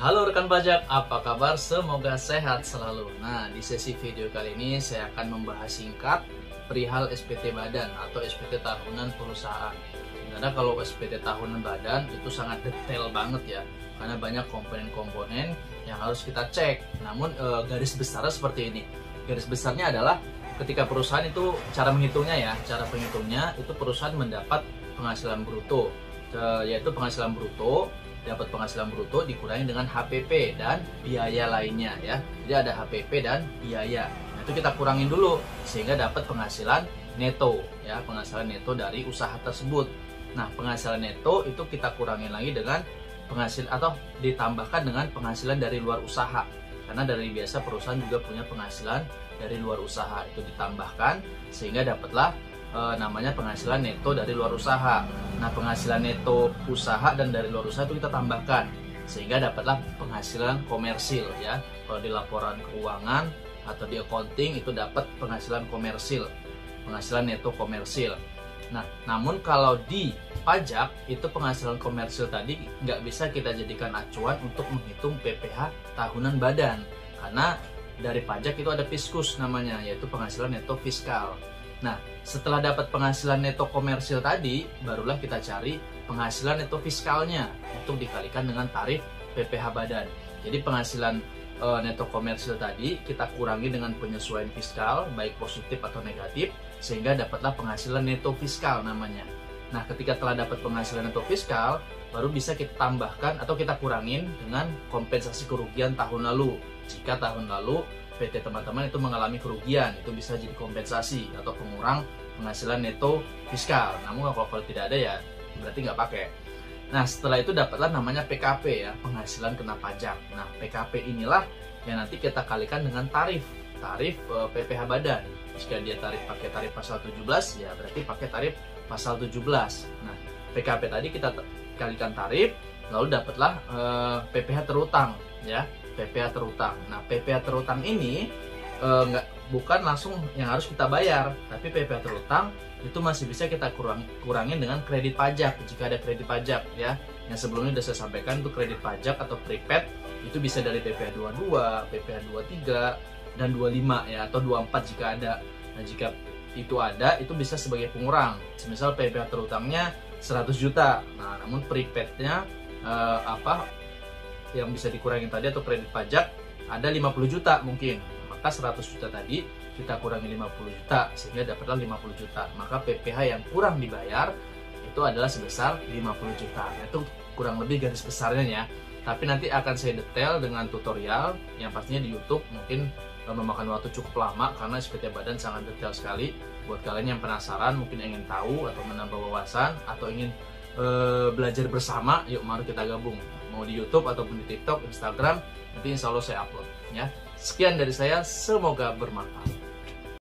Halo rekan pajak, apa kabar? Semoga sehat selalu. Nah, di sesi video kali ini saya akan membahas singkat perihal SPT badan atau SPT tahunan perusahaan. Karena kalau SPT tahunan badan itu sangat detail banget ya, karena banyak komponen-komponen yang harus kita cek. Namun garis besarnya seperti ini. Garis besarnya adalah ketika perusahaan itu cara menghitungnya ya, cara penghitungnya itu perusahaan mendapat penghasilan bruto, yaitu penghasilan bruto. Dapat penghasilan bruto dikurangi dengan HPP dan biaya lainnya ya. Jadi ada HPP dan biaya. Nah, itu kita kurangin dulu sehingga dapat penghasilan neto ya, penghasilan neto dari usaha tersebut. Nah, penghasilan neto itu kita kurangin lagi dengan penghasilan atau ditambahkan dengan penghasilan dari luar usaha. Karena dari biasa perusahaan juga punya penghasilan dari luar usaha, itu ditambahkan sehingga dapatlah namanya penghasilan neto dari luar usaha. Nah, penghasilan neto usaha dan dari luar usaha itu kita tambahkan sehingga dapatlah penghasilan komersil ya. Kalau di laporan keuangan atau di accounting itu dapat penghasilan komersil, penghasilan neto komersil. Nah, namun kalau di pajak itu penghasilan komersil tadi nggak bisa kita jadikan acuan untuk menghitung PPh tahunan badan, karena dari pajak itu ada fiskus namanya, yaitu penghasilan neto fiskal. Nah, setelah dapat penghasilan neto komersil tadi, barulah kita cari penghasilan neto fiskalnya untuk dikalikan dengan tarif PPh badan. Jadi penghasilan neto komersil tadi kita kurangi dengan penyesuaian fiskal, baik positif atau negatif, sehingga dapatlah penghasilan neto fiskal namanya. Nah, ketika telah dapat penghasilan neto fiskal, baru bisa kita tambahkan atau kita kurangin dengan kompensasi kerugian tahun lalu. Jika tahun lalu PT teman-teman itu mengalami kerugian, itu bisa jadi kompensasi atau pengurang penghasilan neto fiskal. Namun kalau tidak ada ya berarti nggak pakai. Nah, setelah itu dapatlah namanya PKP ya, penghasilan kena pajak. Nah, PKP inilah yang nanti kita kalikan dengan tarif PPh badan. Jika dia pakai tarif pasal 17 ya berarti pakai tarif pasal 17. Nah, PKP tadi kita kalikan tarif, lalu dapatlah PPh terutang ya. PPh terutang. Nah, PPh terutang ini bukan langsung yang harus kita bayar, tapi PPh terutang itu masih bisa kita kurangin dengan kredit pajak jika ada kredit pajak ya. Yang sebelumnya sudah saya sampaikan itu kredit pajak atau prepaid itu bisa dari PPh 22, PPh 23 dan 25 ya, atau 24 jika ada. Nah, jika itu ada itu bisa sebagai pengurang. Misal PPh terutangnya 100 juta. Nah, namun prepaidnya yang bisa dikurangi tadi atau kredit pajak ada 50 juta mungkin, maka 100 juta tadi kita kurangi 50 juta sehingga dapatlah 50 juta, maka PPh yang kurang dibayar itu adalah sebesar 50 juta. Itu kurang lebih garis besarnya ya, tapi nanti akan saya detail dengan tutorial yang pastinya di YouTube, mungkin memakan waktu cukup lama karena SPT badan sangat detail sekali. Buat kalian yang penasaran, mungkin ingin tahu atau menambah wawasan atau ingin belajar bersama, yuk mari kita gabung, mau di YouTube ataupun di TikTok, Instagram, nanti insya Allah saya upload ya. Sekian dari saya, semoga bermanfaat.